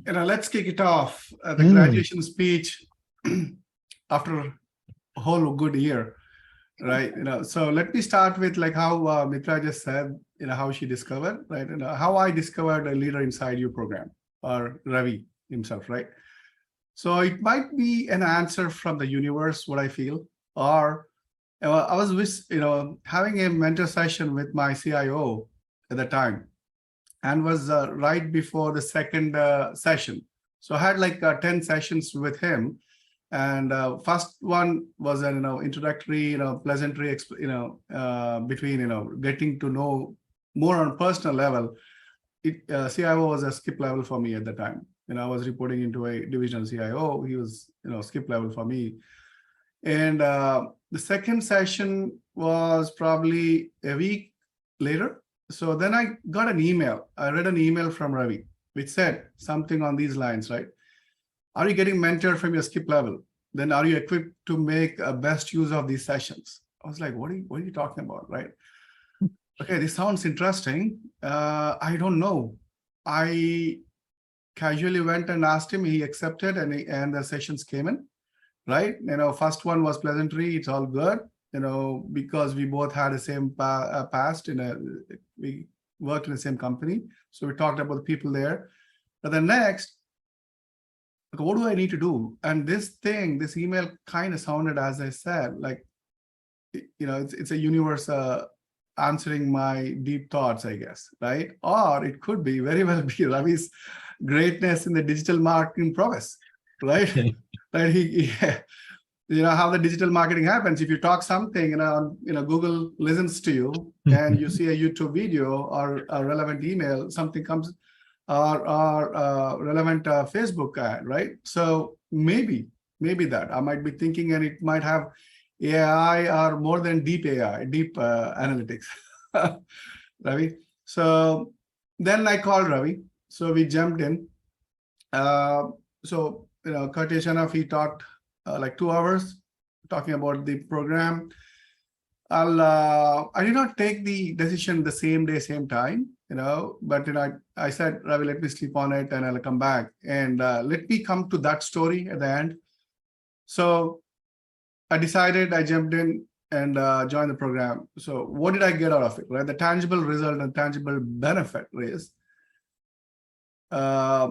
Let's kick it off. The Mm. graduation speech after a whole good year, right? So let me start with like how Mitra just said, how she discovered, right? How I discovered a leader inside you program, or Ravi himself, right? So it might be an answer from the universe, what I feel, or I was having a mentor session with my CIO at the time, and was right before the second session. So I had like 10 sessions with him, and first one was an introductory, pleasantry, between getting to know more on personal level. CIO was a skip level for me at the time. I was reporting into a divisional CIO. He was skip level for me, and the second session was probably a week later. So then I got an email. I read an email from Ravi, which said something on these lines, right? Are you getting mentored from your skip level? Then are you equipped to make a best use of these sessions? I was like, what are you talking about, right? Okay, this sounds interesting. I don't know. I casually went and asked him. He accepted, and the sessions came in, right? First one was pleasantry. It's all good, because we both had the same past. We worked in the same company, so we talked about the people there. But the next, like, what do I need to do? And this email kind of sounded, as I said, like, it's a universe answering my deep thoughts, I guess, right? Or it could be very well be Ravi's greatness in the digital marketing prowess, right? Right? How the digital marketing happens. If you talk something, Google listens to you, and you see a YouTube video or a relevant email, something comes, or relevant Facebook ad, right? So maybe that I might be thinking, and it might have AI or more than deep AI, deep analytics, Ravi. So then I called Ravi. So we jumped in. So courteous enough, he talked like 2 hours talking about the program. I did not take the decision the same day, same time, but I said, Ravi, let me sleep on it and I'll come back, and let me come to that story at the end. So I decided, I jumped in and joined the program. So what did I get out of it, right? The tangible result and tangible benefit is a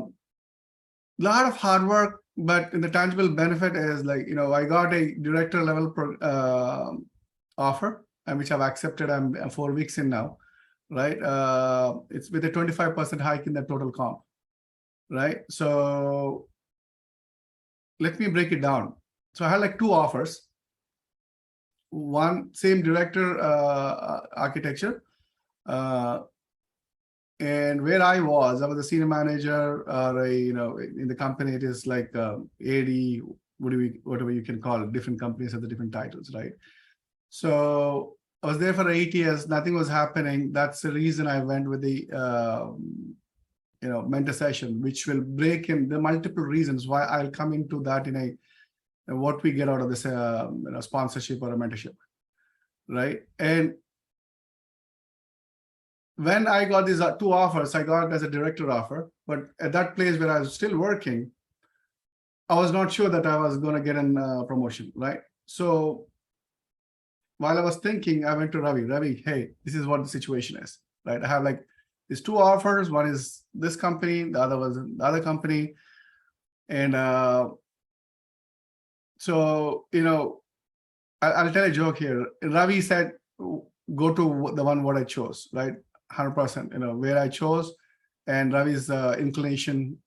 lot of hard work, but in the tangible benefit is like, I got a director level offer, and which I've accepted. I'm 4 weeks in now, right? It's with a 25% hike in the total comp, right? So let me break it down. So I had like 2 offers. One, same director architecture, and where I was a senior manager, or in the company it is like AD, whatever you can call it. Different companies have the different titles, right? So I was there for 8 years. Nothing was happening. That's the reason I went with the mentor session, which will break in the multiple reasons why I'll come into that in what we get out of this sponsorship or a mentorship, right? And when I got these 2 offers, I got as a director offer, but at that place where I was still working, I was not sure that I was going to get a promotion, right? So while I was thinking, I went to Ravi. Ravi, hey, this is what the situation is, right? I have like these 2 offers. One is this company, the other was the other company, and so I'll tell a joke here. Ravi said, go to the one what I chose, right? 100%, where I chose, and Ravi's inclination,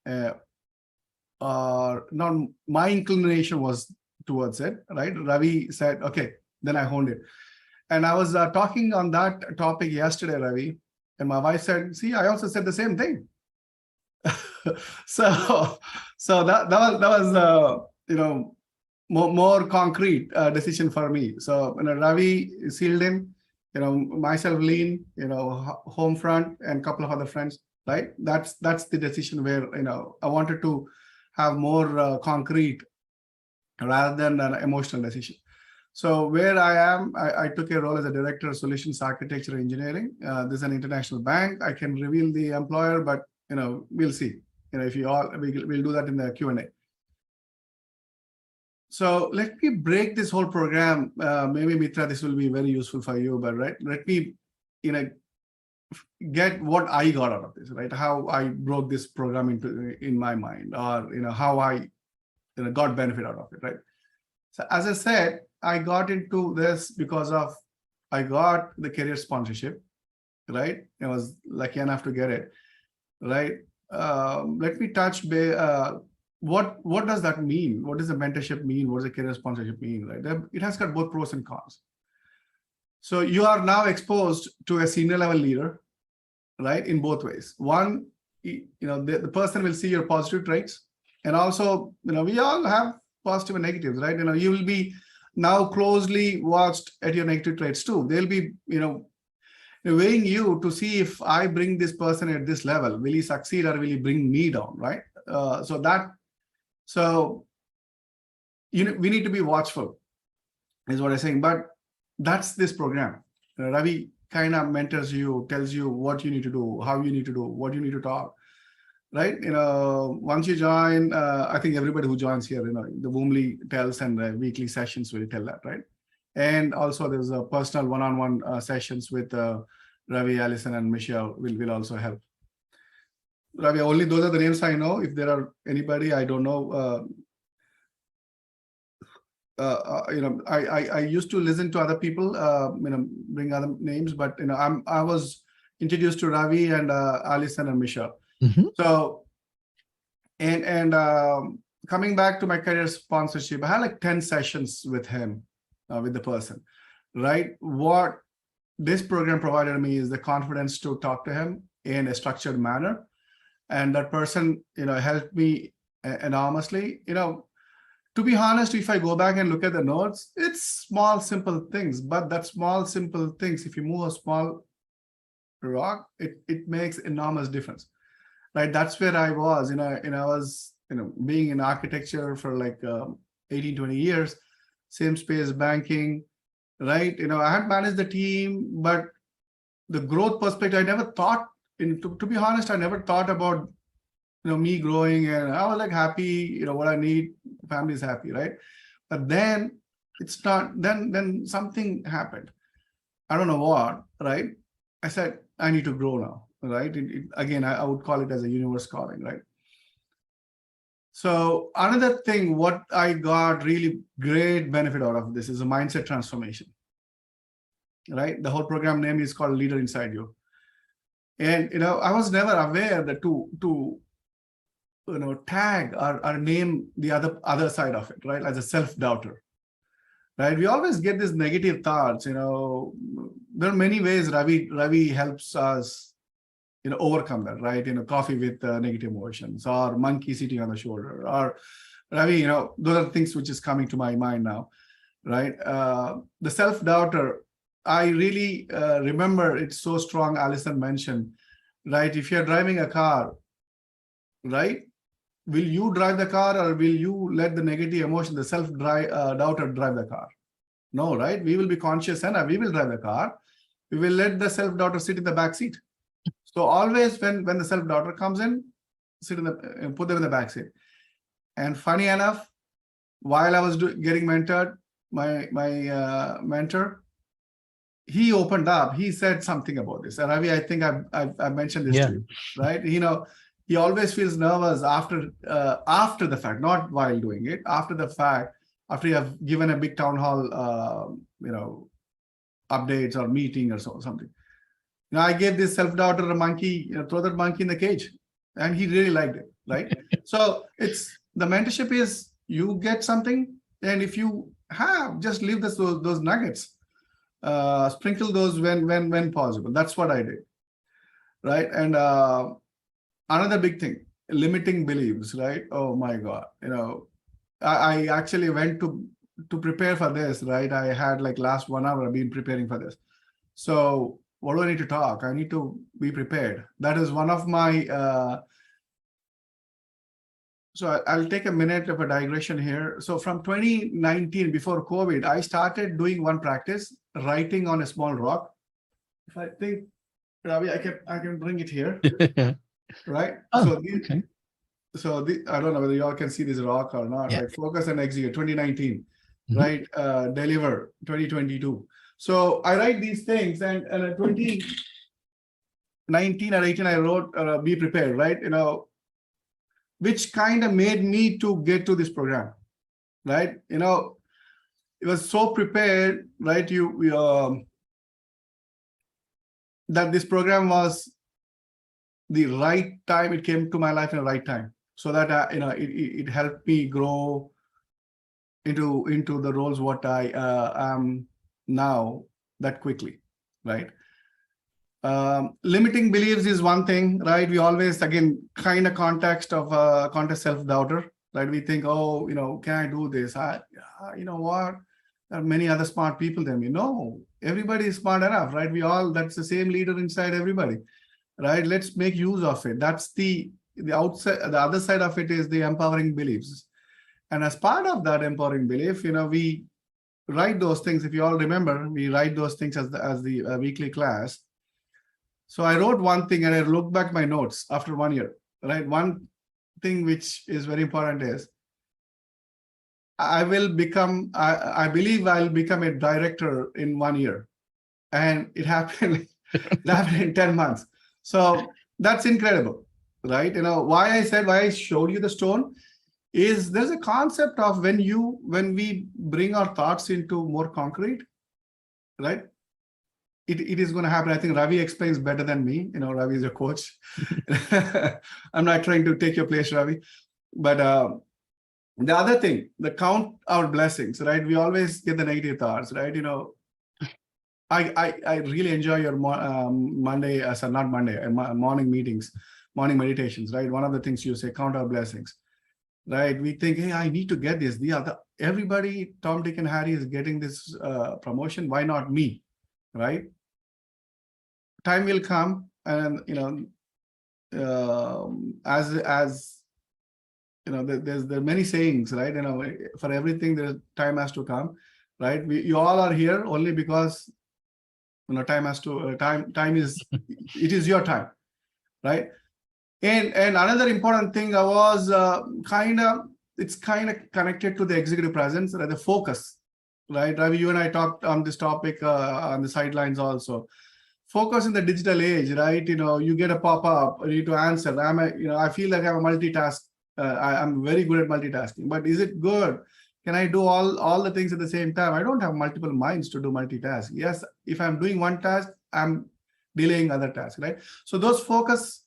or not my inclination, was towards it, right? Ravi said, okay, then I honed it. And I was talking on that topic yesterday, Ravi, and my wife said, see, I also said the same thing. so that was more concrete decision for me. So Ravi sealed in, myself lean, home front, and a couple of other friends, right? That's the decision where I wanted to have more concrete rather than an emotional decision. So where I am, I took a role as a director of solutions architecture engineering. This is an international bank. I can reveal the employer, but we'll see. if you all, we'll do that in the Q&A. So let me break this whole program. Maybe Mitra, this will be very useful for you, but right, let me, get what I got out of this, right? How I broke this program in my mind, or how I got benefit out of it, right? So as I said, I got into this because of I got the career sponsorship, right? I was lucky enough to get it, right? Let me touch what does that mean? What does the mentorship mean? What does the career sponsorship mean, right? It has got both pros and cons. So you are now exposed to a senior level leader, right? In both ways. One, the person will see your positive traits, and also, we all have positive and negatives, right? You will be now closely watched at your negative traits too. They'll be, weighing you to see if I bring this person at this level, will he succeed or will he bring me down, right? So we need to be watchful, is what I'm saying. But that's this program. Ravi kind of mentors you, tells you what you need to do, how you need to do, what you need to talk, right? Once you join, I think everybody who joins here, the Woomly tells, and weekly sessions will tell that, right? And also there's a personal one-on-one sessions with Ravi, Allison, and Michelle will also help. Ravi, only those are the names I know. If there are anybody I don't know, I used to listen to other people, bring other names, but I was introduced to Ravi and Allison and Michelle. Mhm. So, and coming back to my career sponsorship, I had like 10 sessions with him, with the person, right? What this program provided me is the confidence to talk to him in a structured manner. And that person, helped me enormously. To be honest, if I go back and look at the notes, it's small, simple things, but that small, simple things, if you move a small rock, it makes enormous difference, right? That's where I was, and I was, being in architecture for like 18, 20 years, same space banking, right? I had managed the team, but the growth perspective, I never thought, to be honest, I never thought about me growing, and I was like happy, what I need, family is happy, right? But then it's not, then something happened. I don't know what, right? I said, I need to grow now, right? Again, I would call it as a universe calling, right? So another thing, what I got really great benefit out of this is a mindset transformation, right? The whole program name is called Leader Inside You. And, I was never aware that to tag or name the other side of it, right? As a self-doubter, right? We always get these negative thoughts, there are many ways Ravi helps us, overcome that, right? Coffee with negative emotions, or monkey sitting on the shoulder, or Ravi, those are things which is coming to my mind now, right? The self-doubter, I really remember it's so strong. Allison mentioned, right? If you're driving a car, right? Will you drive the car, or will you let the negative emotion, the self-doubter drive the car? No, right? We will be conscious and we will drive the car. We will let the self-doubter sit in the back seat. So always when the self-doubter comes in, put them in the back seat. And funny enough, while I was getting mentored, my mentor, he opened up. He said something about this. And Ravi, I think I mentioned this to you, right? He always feels nervous after the fact, not while doing it. After the fact, after you have given a big town hall, updates or meeting or something. I gave this self-doubter a monkey, throw that monkey in the cage, and he really liked it, right? So it's the mentorship is you get something, and if you have, just leave those nuggets, sprinkle those when possible. That's what I did, right? And another big thing, limiting beliefs, right? Oh my God, I actually went to prepare for this, right? I had like last 1 hour I've been preparing for this. So what do I need to talk? I need to be prepared. That is one of my, so I'll take a minute of a digression here. So from 2019, before COVID, I started doing one practice, writing on a small rock. If I think, Ravi, I can bring it here, right? Oh, So okay. so I don't know whether you all can see this rock or not, Yeah. right? Focus and execute 2019, Mhm. right? Deliver 2022. So I write these things, and 2019 or 18, I wrote, be prepared, right? Which kind of made me to get to this program, right? It was so prepared, right? That this program was the right time. It came to my life in the right time, so that it helped me grow into the roles what I am now that quickly, right? Limiting beliefs is one thing, right? We always, again, kind of context self-doubter, right? We think, oh, can I do this? You know what? There are many other smart people than me. No, everybody is smart enough, right? That's the same leader inside everybody, right? Let's make use of it. That's the outside. The other side of it is the empowering beliefs. And as part of that empowering belief, we write those things. If you all remember, we write those things as the weekly class. So I wrote one thing, and I looked back my notes after 1 year, right? One thing which is very important is I believe I'll become a director in 1 year. And it happened, it happened in 10 months. So that's incredible, right? Why I showed you the stone is there's a concept of when we bring our thoughts into more concrete, right? It is going to happen. I think Ravi explains better than me. Ravi is your coach. I'm not trying to take your place, Ravi. But the other thing, the count our blessings, right? We always get the negative thoughts, right? I really enjoy your Monday, not Monday, morning meetings, morning meditations, right? One of the things you say, count our blessings, right? We think, hey, I need to get this. Everybody, Tom, Dick, and Harry is getting this promotion. Why not me, right? Time will come, and as there are many sayings, right? For everything, time has to come, right? You all are here only because time has to time is it is your time, right? And another important thing was it's kind of connected to the executive presence, right? The focus, right? Ravi, you and I talked on this topic on the sidelines also. Focus in the digital age, right? You get a pop-up, you need to answer. I feel like I'm a multitask. I'm very good at multitasking, but is it good? Can I do all the things at the same time? I don't have multiple minds to do multitask. Yes, if I'm doing one task, I'm delaying other tasks, right? So those focus,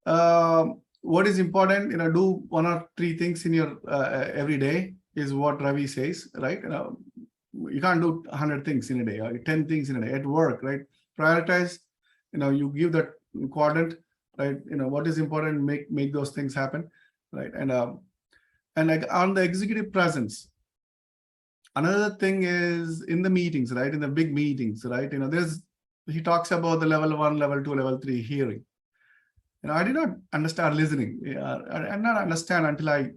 what is important, do 1 or 3 things in your every day is what Ravi says, right? You can't do 100 things in a day or 10 things in a day at work, right? Prioritize, you give that quadrant, right? What is important, make those things happen, right? And like on the executive presence, another thing is in the meetings, right? In the big meetings, right? He talks about the level 1, level 2, level 3 hearing. I did not understand listening. I did not understand until I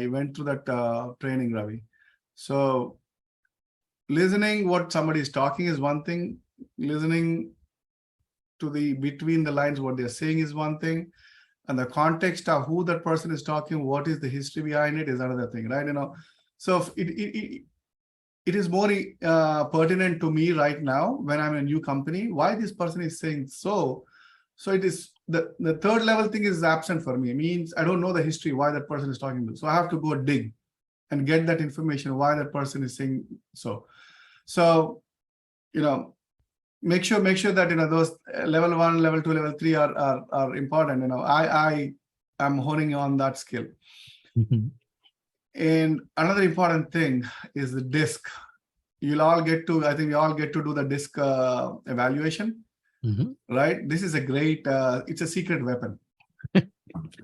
went through that training, Ravi. So listening what somebody is talking is one thing. Listening to the between the lines, what they're saying is one thing. And the context of who that person is talking, what is the history behind it is another thing, right? So it is more pertinent to me right now when I'm in a new company, why this person is saying so. So it is the third level thing is absent for me. It means I don't know the history, why that person is talking to. So I have to go dig and get that information, why that person is saying so. So, make sure that, those level 1, level 2, level 3 are important. I am honing on that skill. Mhm. And another important thing is the DISC. I think we all get to do the DISC evaluation, right? This is a great, it's a secret weapon.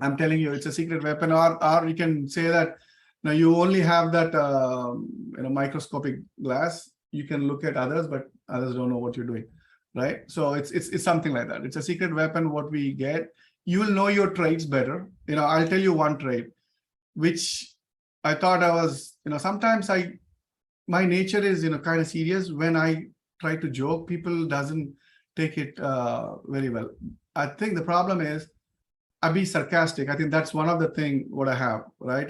I'm telling you, it's a secret weapon, or you can say that now you only have that microscopic glass. You can look at others, but others don't know what you're doing, right? So it's something like that. It's a secret weapon. What we get, you will know your traits better. I'll tell you one trait, which I thought I was. Sometimes my nature is kind of serious. When I try to joke, people doesn't take it very well. I think the problem is I be sarcastic. I think that's one of the thing what I have, right?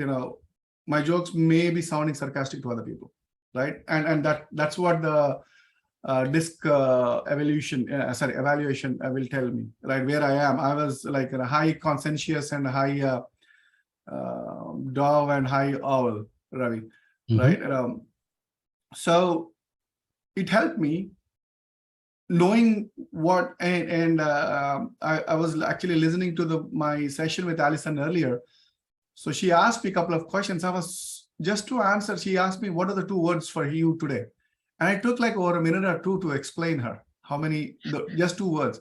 My jokes may be sounding sarcastic to other people, right? And that's what the disc evaluation will tell me, right? Where I am. I was like a high conscientious and high dove and high owl, Ravi, right? So it helped me knowing what, and I was actually listening to my session with Alison earlier. So she asked me a couple of questions. I was just to answer. She asked me, what are the 2 words for you today? And I took like over a minute or 2 to explain her how many, just 2 words.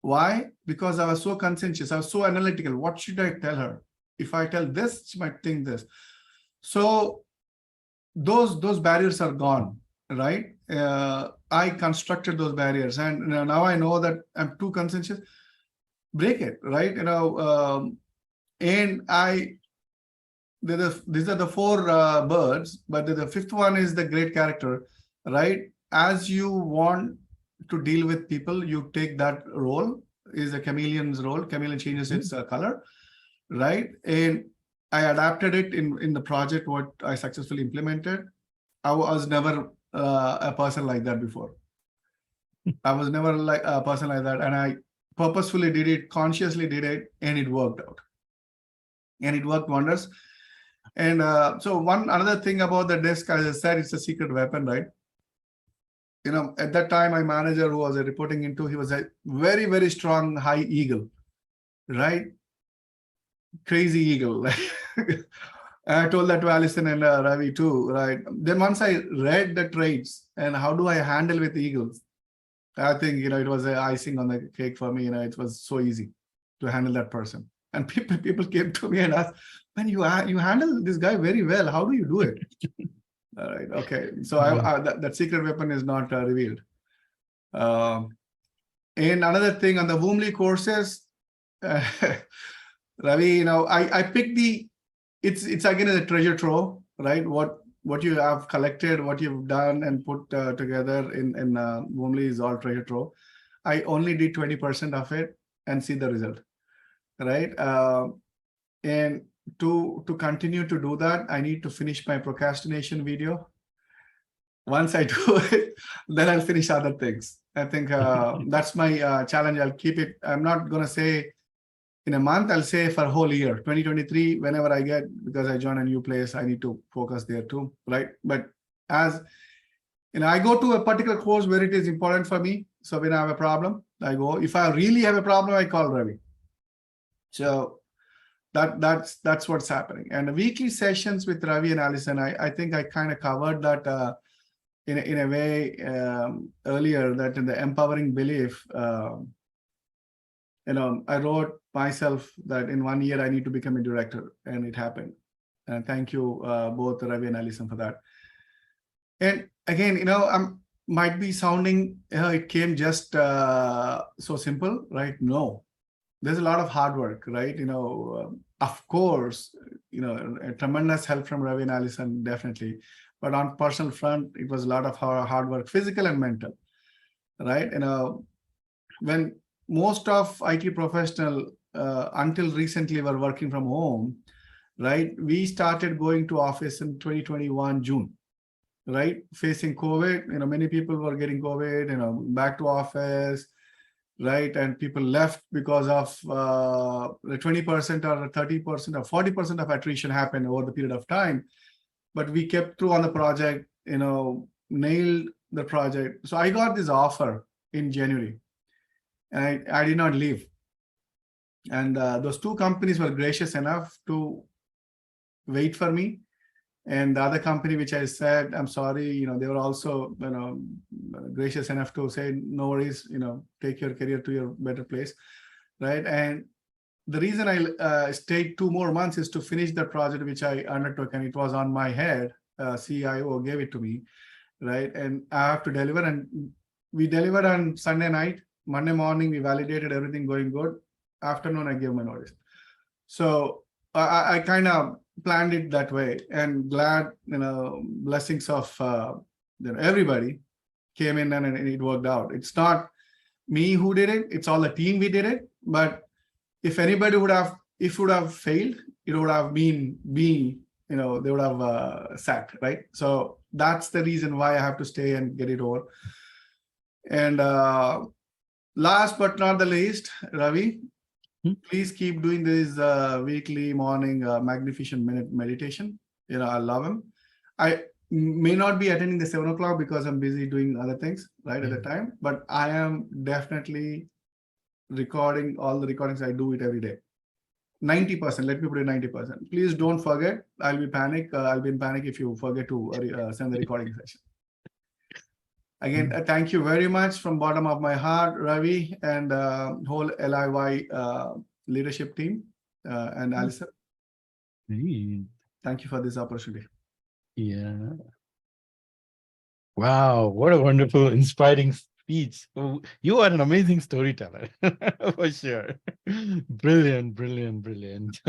Why? Because I was so conscientious. I was so analytical. What should I tell her? If I tell this, she might think this. So those barriers are gone, right? I constructed those barriers, and now I know that I'm too conscientious. Break it, right? And these are the 4 birds, but the 5th one is the great character, right? As you want to deal with people, you take that role, is a chameleon's role. Chameleon changes its color, right? And I adapted it in the project what I successfully implemented. I was never a person like that before. I was never like a person like that, and I purposefully did it, consciously did it, and it worked out. And it worked wonders. And so another thing about the desk, as I said, it's a secret weapon, right? At that time, my manager who was reporting into, he was a very, very strong high eagle, right? Crazy eagle. I told that to Alison and Ravi too, right? Then once I read the traits and how do I handle with eagles, I think, it was an icing on the cake for me. It was so easy to handle that person. And people came to me and asked, man, you handle this guy very well. How do you do it? All right. Okay. So that secret weapon is not revealed. And another thing on the Woomley courses, Ravi, I picked it's again a treasure trove, right? What you have collected, what you've done and put together in Woomley is all treasure trove. I only did 20% of it and see the result, right? And to continue to do that, I need to finish my procrastination video. Once I do it, then I'll finish other things. I think that's my challenge. I'll keep it. I'm not going to say in a month, I'll say for a whole year, 2023, whenever I get, because I join a new place, I need to focus there too, right? But as I go to a particular course where it is important for me. So when I have a problem, I go. If I really have a problem, I call Ravi. So that's what's happening. And the weekly sessions with Ravi and Alison, I think I kind of covered that in a way earlier, that in the empowering belief, I wrote myself that in 1 year I need to become a director, and it happened. And thank you both Ravi and Alison for that. And again, might be sounding it came just so simple, right? No, there's a lot of hard work, right? Of course, a tremendous help from Ravi and Alison, definitely. But on personal front, it was a lot of hard work, physical and mental, right? When most of IT professional until recently were working from home, right? We started going to office in 2021 June, right? Facing COVID, many people were getting COVID, back to office, right? And people left because of the 20% or 30% or 40% of attrition happened over the period of time. But we kept through on the project, nailed the project. So I got this offer in January, and I did not leave. And those 2 companies were gracious enough to wait for me. And the other company, which I said, I'm sorry, they were also, gracious enough to say, no worries, take your career to your better place, right? And the reason I stayed 2 more months is to finish the project which I undertook, and it was on my head. CIO gave it to me, right? And I have to deliver, and we delivered on Sunday night. Monday morning, we validated everything going good. Afternoon, I gave my notice. So I kind of planned it that way, and glad, blessings of everybody came in, and it worked out. It's not me who did it. It's all the team we did it. But, if anybody would have, if would have failed, it would have been being, they would have sacked, right? So that's the reason why I have to stay and get it over. And last but not the least, Ravi, please keep doing this weekly morning magnificent minute meditation. I love him. I may not be attending the 7 o'clock because I'm busy doing other things right at the time, but I am definitely recording all the recordings. I do it every day. 90%. Let me put it 90%. Please don't forget. I'll be in panic if you forget to send the recording session. Again, thank you very much from bottom of my heart, Ravi, and whole LIY leadership team, and Alison. Thank you for this opportunity. Yeah. Wow, what a wonderful, inspiring speech. Oh, you are an amazing storyteller, for sure. Brilliant, brilliant, brilliant.